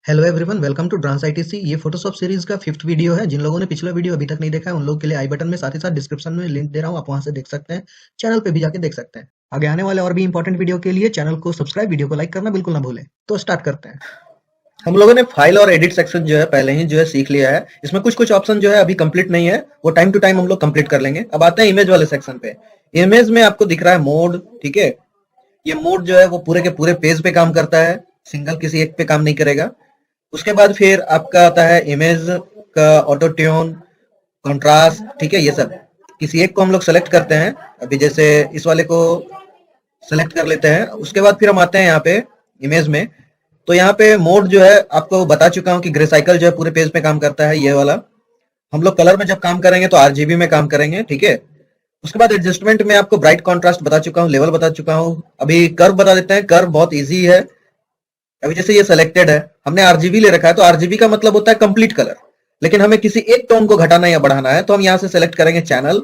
Hello everyone, welcome to ड्रांस ITC. ये Photoshop series का 5th वीडियो है। जिन लोगों ने पिछला वीडियो अभी तक नहीं देखा है उन लोगों के लिए आई बटन में साथ ही साथ डिस्क्रिप्शन में लिंक दे रहा हूँ, आप वहां से देख सकते हैं। चैनल पे भी जाके देख सकते हैं। आगे आने वाले और भी इंपॉर्टेंट वीडियो के लिए चैनल को सब्सक्राइब, वीडियो को लाइक करना बिल्कुल ना भूलें। तो स्टार्ट करते हैं। हम लोगों ने फाइल और एडिट सेक्शन जो है पहले ही जो है सीख लिया है। इसमें कुछ कुछ ऑप्शन जो है अभी कंप्लीट नहीं है, वो टाइम टू टाइम हम लोग कंप्लीट कर लेंगे। अब आते हैं इमेज वाले सेक्शन पे। इमेज में आपको दिख रहा है मोड, ठीक है। ये मोड जो है वो पूरे के पूरे पेज पे काम करता है, सिंगल किसी एक पे काम नहीं करेगा। उसके बाद फिर आपका आता है इमेज का ऑटो ट्यून, कंट्रास्ट, ठीक है। ये सब किसी एक को हम लोग सेलेक्ट करते हैं। अभी जैसे इस वाले को सेलेक्ट कर लेते हैं। उसके बाद फिर हम आते हैं यहाँ पे इमेज में। तो यहाँ पे मोड जो है आपको बता चुका हूँ कि ग्रे साइकिल जो है पूरे पेज पे काम करता है, ये वाला। हम लोग कलर में जब काम करेंगे तो आरजीबी में काम करेंगे, ठीक है। उसके बाद एडजस्टमेंट में आपको ब्राइट कॉन्ट्रास्ट बता चुका हूँ, लेवल बता चुका हूँ। अभी कर्व बता देते हैं। कर्व बहुत इजी है। अभी जैसे ये सेलेक्टेड है, हमने आरजीबी ले रखा है, तो आरजीबी का मतलब होता है कंप्लीट कलर। लेकिन हमें किसी एक टोन को घटाना या बढ़ाना है तो हम यहाँ से सेलेक्ट करेंगे चैनल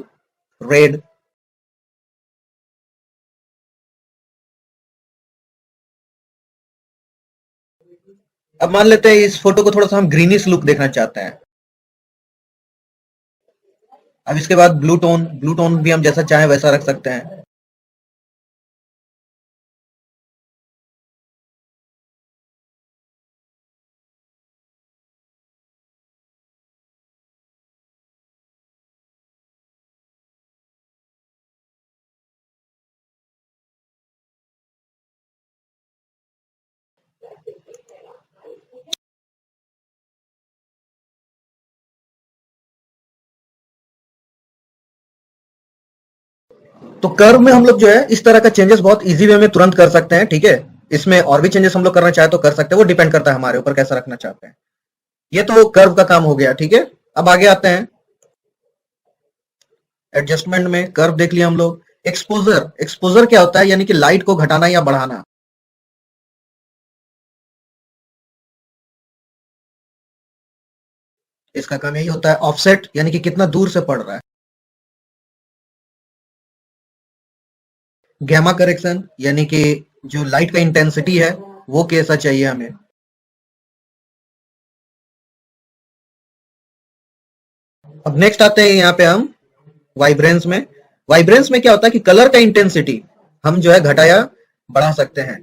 रेड। अब मान लेते हैं इस फोटो को थोड़ा सा हम ग्रीनिश लुक देखना चाहते हैं। अब इसके बाद ब्लू टोन, ब्लू टोन भी हम जैसा चाहें वैसा रख सकते हैं। तो कर्व में हम लोग जो है इस तरह का चेंजेस बहुत इजी वे में तुरंत कर सकते हैं, ठीक है। इसमें और भी चेंजेस हम लोग करना चाहे तो कर सकते हैं, वो डिपेंड करता है हमारे ऊपर कैसा रखना चाहते हैं। ये तो कर्व का काम हो गया, ठीक है। अब आगे आते हैं एडजस्टमेंट में। कर्व देख लिया हम लोग। एक्सपोजर, एक्सपोजर क्या होता है, यानी कि लाइट को घटाना या बढ़ाना। इसका काम यही होता है। ऑफसेट यानी कि कितना दूर से पड़ रहा है। गैमा करेक्शन यानी कि जो लाइट का इंटेंसिटी है वो कैसा चाहिए हमें। अब नेक्स्ट आते हैं यहाँ पे हम वाइब्रेंस में। वाइब्रेंस में क्या होता है कि कलर का इंटेंसिटी हम जो है घटा या बढ़ा सकते हैं।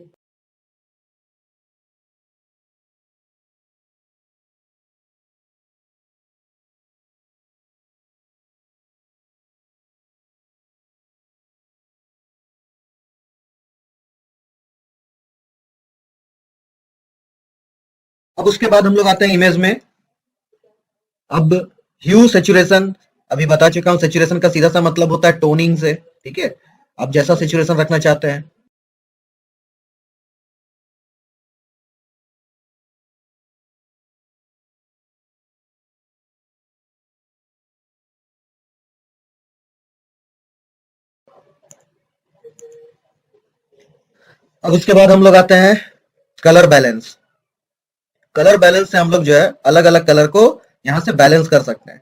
अब उसके बाद हम लोग आते हैं इमेज में। अब ह्यू सेचुरेशन अभी बता चुका हूं। सेचुरेशन का सीधा सा मतलब होता है टोनिंग से, ठीक है। आप जैसा सेचुरेशन रखना चाहते हैं। अब उसके बाद हम लोग आते हैं कलर बैलेंस। कलर बैलेंस से हम लोग जो है अलग अलग कलर को यहां से बैलेंस कर सकते हैं।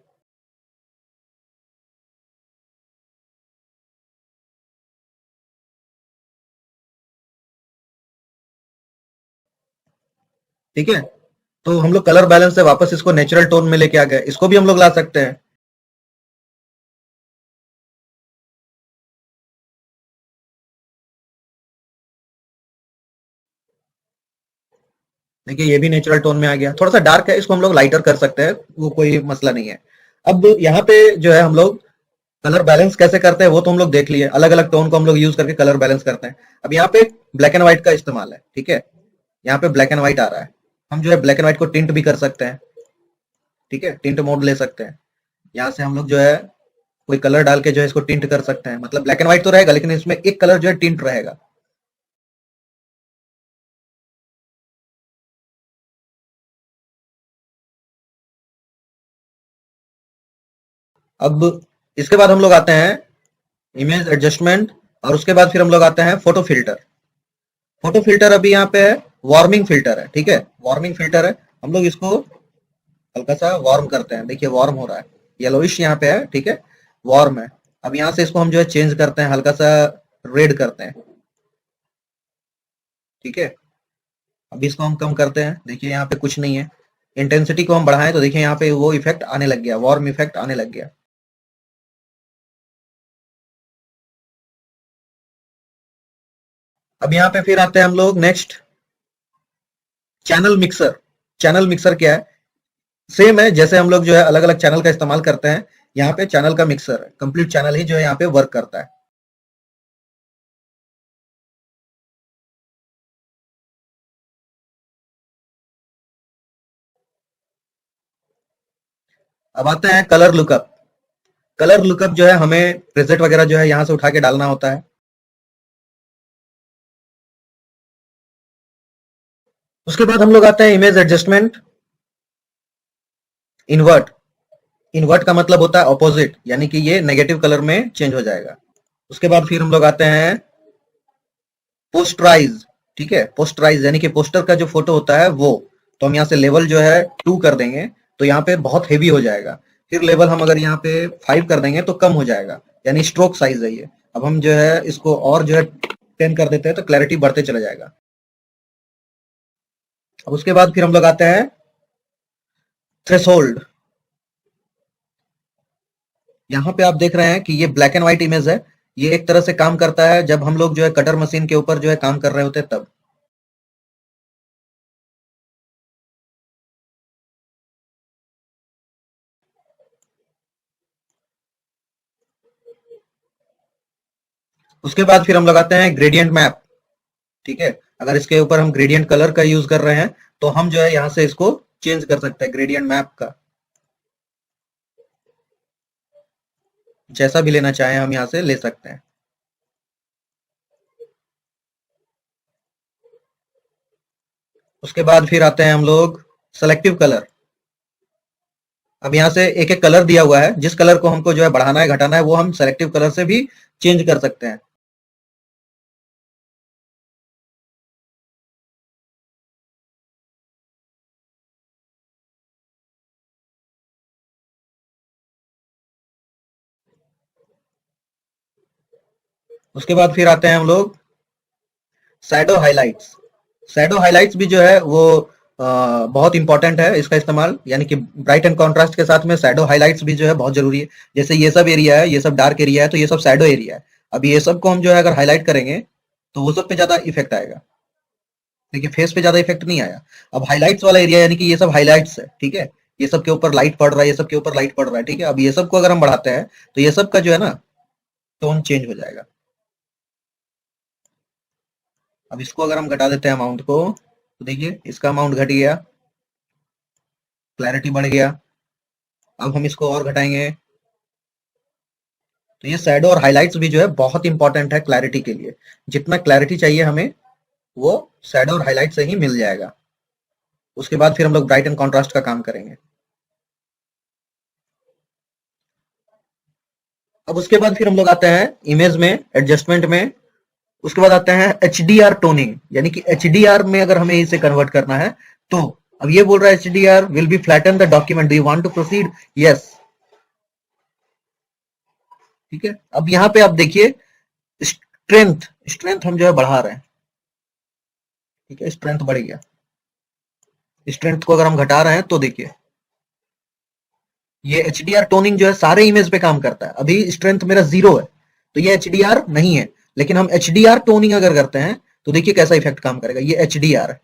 ठीक है। तो हम लोग कलर बैलेंस से वापस इसको नेचुरल टोन में लेके आ गए। इसको भी हम लोग ला सकते हैं। देखिए ये भी नेचुरल टोन में आ गया। थोड़ा सा डार्क है, इसको हम लोग लाइटर कर सकते हैं, वो कोई मसला नहीं है। अब यहाँ पे जो है हम लोग कलर बैलेंस कैसे करते हैं वो तो हम लोग देख लिए। अलग अलग टोन को हम लोग यूज करके कलर बैलेंस करते हैं। अब यहाँ पे ब्लैक एंड व्हाइट का इस्तेमाल है, ठीक है। यहाँ पे ब्लैक एंड व्हाइट आ रहा है। हम जो है ब्लैक एंड व्हाइट को टिंट भी कर सकते हैं, ठीक है। टिंट मोड ले सकते हैं। यहाँ से हम लोग जो है कोई कलर डाल के जो है इसको टिंट कर सकते हैं। मतलब ब्लैक एंड व्हाइट तो रहेगा लेकिन इसमें एक कलर जो है टिंट रहेगा। अब इसके बाद हम लोग आते हैं इमेज एडजस्टमेंट। और उसके बाद फिर हम लोग आते हैं फोटो फिल्टर। फोटो फिल्टर अभी यहाँ पे है वार्मिंग फिल्टर है, ठीक है। वार्मिंग फिल्टर है। हम लोग इसको हल्का सा वार्म करते हैं। देखिए वार्म हो रहा है, येलोइश यहाँ पे है, ठीक है। वार्म है। अब यहाँ से इसको हम जो है चेंज करते हैं, हल्का सा रेड करते हैं, ठीक है। अब इसको हम कम करते हैं, देखिए यहाँ पे कुछ नहीं है। इंटेंसिटी को हम बढ़ाएं तो देखिए यहाँ पे वो इफेक्ट आने लग गया, वार्म इफेक्ट आने लग गया। अब यहाँ पे फिर आते हैं हम लोग next, channel mixer. Channel mixer क्या है? सेम है जैसे हम लोग जो है अलग अलग चैनल का इस्तेमाल करते हैं, यहाँ पे चैनल का मिक्सर है, कंप्लीट चैनल ही जो है यहाँ पे वर्क करता है। अब आते हैं कलर लुकअप। कलर लुकअप जो है हमें प्रेसेट वगैरह जो है यहाँ से उठा के डालना होता है। उसके बाद हम लोग आते हैं इमेज एडजस्टमेंट, इन्वर्ट। इन्वर्ट का मतलब होता है ऑपोजिट, यानी कि ये नेगेटिव कलर में चेंज हो जाएगा। उसके बाद फिर हम लोग आते हैं पोस्टराइज। ठीक है, पोस्टराइज यानी कि पोस्टर का जो फोटो होता है वो, तो हम यहाँ से लेवल जो है 2 कर देंगे तो यहाँ पे बहुत हेवी हो जाएगा। फिर लेवल हम अगर यहाँ पे 5 कर देंगे तो कम हो जाएगा, यानी स्ट्रोक साइज है ये। अब हम जो है इसको और जो है 10 कर देते हैं तो क्लैरिटी बढ़ते चला जाएगा। अब उसके बाद फिर हम लोग आते हैं थ्रेशोल्ड। यहाँ पे आप देख रहे हैं कि ये ब्लैक एंड व्हाइट इमेज है। ये एक तरह से काम करता है जब हम लोग जो है कटर मशीन के ऊपर जो है काम कर रहे होते हैं तब। उसके बाद फिर हम लोग आते हैं ग्रेडियंट मैप। ठीक है, अगर इसके ऊपर हम ग्रेडियंट कलर का यूज कर रहे हैं तो हम जो है यहाँ से इसको चेंज कर सकते हैं ग्रेडियंट मैप का, जैसा भी लेना चाहें हम यहाँ से ले सकते हैं। उसके बाद फिर आते हैं हम लोग सेलेक्टिव कलर। अब यहाँ से एक एक कलर दिया हुआ है, जिस कलर को हमको जो है बढ़ाना है घटाना है वो हम सेलेक्टिव कलर से भी चेंज कर सकते हैं। उसके बाद फिर आते हैं हम लोग शैडो हाइलाइट्स। शैडो हाइलाइट्स भी जो है वो बहुत इंपॉर्टेंट है इसका इस्तेमाल, यानी कि ब्राइट एंड कॉन्ट्रास्ट के साथ में शैडो हाइलाइट्स भी जो है बहुत जरूरी है। जैसे ये सब एरिया है, ये सब डार्क एरिया है, तो ये सब शैडो एरिया है। अब ये सब को हम जो है अगर हाईलाइट करेंगे तो वो सब पे ज्यादा इफेक्ट आएगा, देखिए फेस पे ज्यादा इफेक्ट नहीं आया। अब हाइलाइट्स वाला एरिया यानी कि ये सब हाइलाइट्स है, ठीक है, ये सब के ऊपर लाइट पड़ रहा है, ये सब के ऊपर लाइट पड़ रहा है, ठीक है। अब ये सब को अगर हम बढ़ाते हैं तो ये सब का जो है ना टोन चेंज हो जाएगा। अब इसको अगर हम घटा देते हैं अमाउंट को तो देखिए इसका अमाउंट घट गया, क्लैरिटी बढ़ गया। अब हम इसको और घटाएंगे तो ये शैडो और हाइलाइट्स भी जो है बहुत इंपॉर्टेंट है क्लैरिटी के लिए। जितना क्लैरिटी चाहिए हमें वो शैडो और हाइलाइट से ही मिल जाएगा। उसके बाद फिर हम लोग ब्राइट एंड कॉन्ट्रास्ट का काम करेंगे। अब उसके बाद फिर हम लोग आते हैं इमेज में एडजस्टमेंट में। उसके बाद आते हैं HDR टोनिंग, यानी कि HDR में अगर हमें इसे कन्वर्ट करना है तो अब ये बोल रहा है HDR will be flatten the document, do you want to proceed? Yes, ठीक है। अब यहाँ पे आप देखिए स्ट्रेंथ, स्ट्रेंथ हम जो है बढ़ा रहे हैं, ठीक है, स्ट्रेंथ बढ़ गया। स्ट्रेंथ को अगर हम घटा रहे हैं तो देखिए ये HDR टोनिंग जो है सारे इमेज पे काम करता है। अभी स्ट्रेंथ मेरा 0 है तो ये HDR नहीं है, लेकिन हम HDR टोनिंग अगर करते हैं तो देखिए कैसा इफेक्ट काम करेगा। ये HDR है,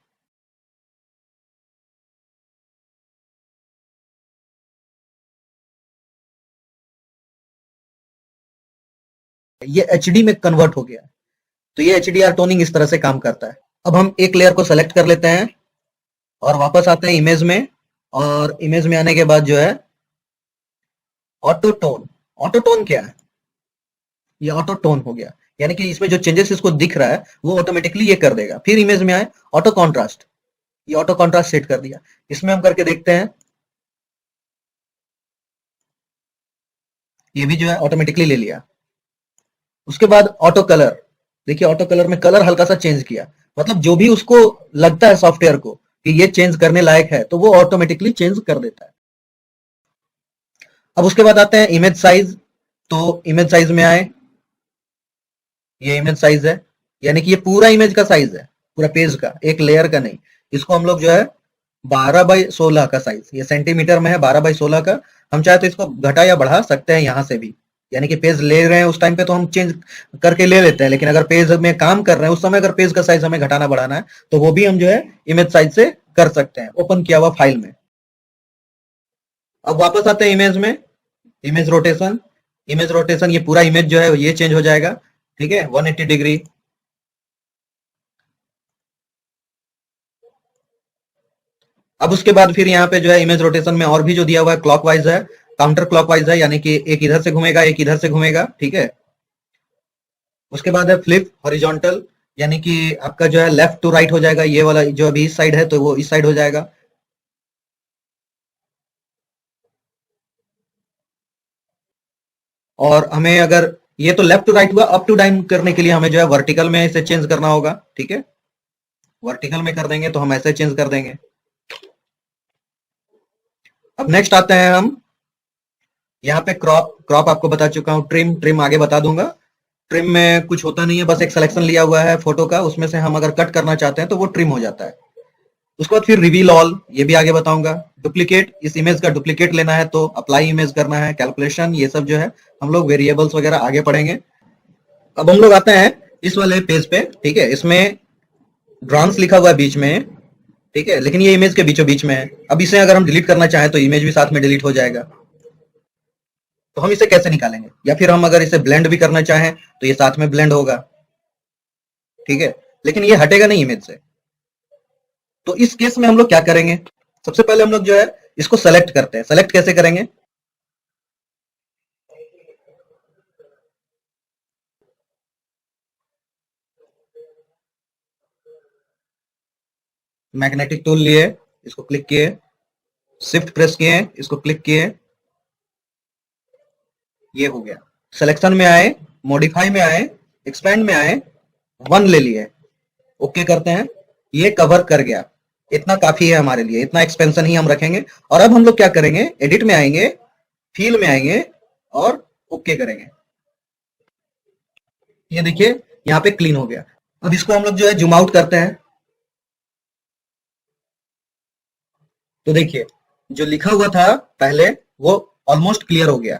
ये HD में कन्वर्ट हो गया। तो ये HDR टोनिंग इस तरह से काम करता है। अब हम एक लेयर को सेलेक्ट कर लेते हैं और वापस आते हैं इमेज में, और इमेज में आने के बाद जो है ऑटो टोन। ऑटो टोन क्या है? ये ऑटो टोन हो गया, यानी कि इसमें जो चेंजेस इसको दिख रहा है वो ऑटोमेटिकली ये कर देगा। फिर इमेज में आए ऑटो कॉन्ट्रास्ट, ये ऑटो कॉन्ट्रास्ट सेट कर दिया। इसमें हम करके देखते हैं, ये भी जो है ऑटोमेटिकली ले लिया। उसके बाद ऑटो कलर, देखिए ऑटो कलर में कलर हल्का सा चेंज किया, मतलब जो भी उसको लगता है सॉफ्टवेयर को कि ये चेंज करने लायक है तो वो ऑटोमेटिकली चेंज कर देता है। अब उसके बाद आते हैं इमेज साइज। तो इमेज साइज में आए, ये इमेज साइज है, यानी कि ये पूरा इमेज का साइज है, पूरा पेज का, एक लेयर का नहीं। इसको हम लोग जो है 12/16 का साइज, ये सेंटीमीटर में है 12/16 का, हम चाहे तो इसको घटा या बढ़ा सकते हैं यहाँ से भी, यानी कि पेज ले रहे हैं उस टाइम पे तो हम चेंज करके ले लेते हैं, लेकिन अगर पेज में काम कर रहे हैं उस समय अगर पेज का साइज हमें घटाना बढ़ाना है तो वो भी हम जो है इमेज साइज से कर सकते हैं ओपन किया हुआ फाइल में। अब वापस आते हैं इमेज में, इमेज रोटेशन, ये पूरा इमेज जो है ये चेंज हो जाएगा, ठीक है, 180 डिग्री। अब उसके बाद फिर यहाँ पे जो है इमेज रोटेशन में और भी जो दिया हुआ है क्लॉकवाइज है, काउंटर क्लॉकवाइज है, यानी कि एक इधर से घूमेगा एक इधर से घूमेगा, ठीक है। उसके बाद है फ्लिप हॉरिजॉन्टल, यानी कि आपका जो है लेफ्ट टू राइट हो जाएगा, ये वाला जो अभी इस साइड है तो वो इस साइड हो जाएगा। और हमें अगर ये तो लेफ्ट टू राइट हुआ, अप टू डाउन करने के लिए हमें जो है वर्टिकल में इसे चेंज करना होगा, ठीक है। वर्टिकल में कर देंगे तो हम ऐसे चेंज कर देंगे। अब नेक्स्ट आते हैं हम यहाँ पे क्रॉप आपको बता चुका हूँ, ट्रिम आगे बता दूंगा। ट्रिम में कुछ होता नहीं है, बस एक सिलेक्शन लिया हुआ है फोटो का, उसमें से हम अगर कट करना चाहते हैं तो वो ट्रिम हो जाता है। उसके बाद फिर रिवील ऑल, ये भी आगे बताऊंगा। डुप्लीकेट, इस इमेज का डुप्लीकेट लेना है तो अप्लाई इमेज करना है, कैलकुलेशन, ये सब जो है हम लोग वेरिएबल्स वगैरह आगे पढ़ेंगे। अब हम लोग आते हैं इस वाले पेज पे, ठीक है, इसमें ड्रांस लिखा हुआ है बीच में, ठीक है, लेकिन ये इमेज के बीचों बीच में है। अब इसे अगर हम डिलीट करना चाहें तो इमेज भी साथ में डिलीट हो जाएगा, तो हम इसे कैसे निकालेंगे? या फिर हम अगर इसे ब्लेंड भी करना चाहें तो ये साथ में ब्लेंड होगा, ठीक है, लेकिन ये हटेगा नहीं इमेज से। तो इस केस में हम लोग क्या करेंगे? सबसे पहले हम लोग जो है इसको सेलेक्ट करते हैं। सेलेक्ट कैसे करेंगे? मैग्नेटिक टूल लिए, इसको क्लिक किए, शिफ्ट प्रेस किए, इसको क्लिक किए, ये हो गया। सिलेक्शन में आए, मॉडिफाई में आए, एक्सपेंड में आए, 1 ले लिए, ओके करते हैं, ये कवर कर गया। इतना काफी है हमारे लिए, इतना एक्सपेंशन ही हम रखेंगे। और अब हम लोग क्या करेंगे? एडिट में आएंगे, फील में आएंगे और ओके करेंगे। ये देखिए यहाँ पे क्लीन हो गया। अब इसको हम लोग जो है जूम आउट करते हैं, तो देखिए जो लिखा हुआ था पहले वो ऑलमोस्ट क्लियर हो गया।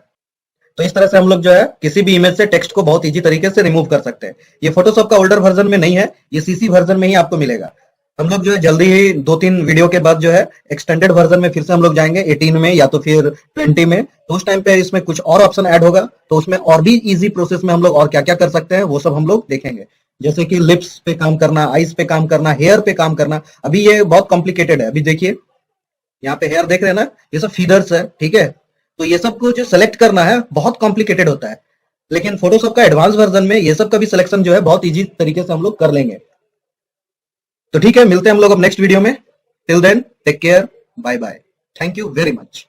तो इस तरह से हम लोग जो है किसी भी इमेज से टेक्स्ट को बहुत इजी तरीके से रिमूव कर सकते हैं। ये फोटोशॉप का ओल्डर वर्जन में नहीं है, ये सीसी वर्जन में ही आपको मिलेगा। हम लोग जो है जल्दी ही 2-3 वीडियो के बाद जो है एक्सटेंडेड वर्जन में फिर से हम लोग जाएंगे 18 में या तो फिर 20 में, तो उस टाइम पे इसमें कुछ और ऑप्शन ऐड होगा, तो उसमें और भी इजी प्रोसेस में हम लोग और क्या क्या कर सकते हैं वो सब हम लोग देखेंगे। जैसे कि लिप्स पे काम करना, आईज पे काम करना, हेयर पे काम करना। अभी ये बहुत कॉम्प्लिकेटेड है। अभी देखिए यहाँ पे हेयर देख रहे हैं ना, ये सब फीदर्स है, ठीक है। तो ये सब को जो सेलेक्ट करना है बहुत कॉम्प्लिकेटेड होता है, लेकिन फोटोशॉप का एडवांस वर्जन में ये सब का भी सिलेक्शन जो है बहुत इजी तरीके से हम लोग कर लेंगे। तो ठीक है, मिलते हैं हम लोग अब नेक्स्ट वीडियो में। Till then take care, bye bye, thank you very much.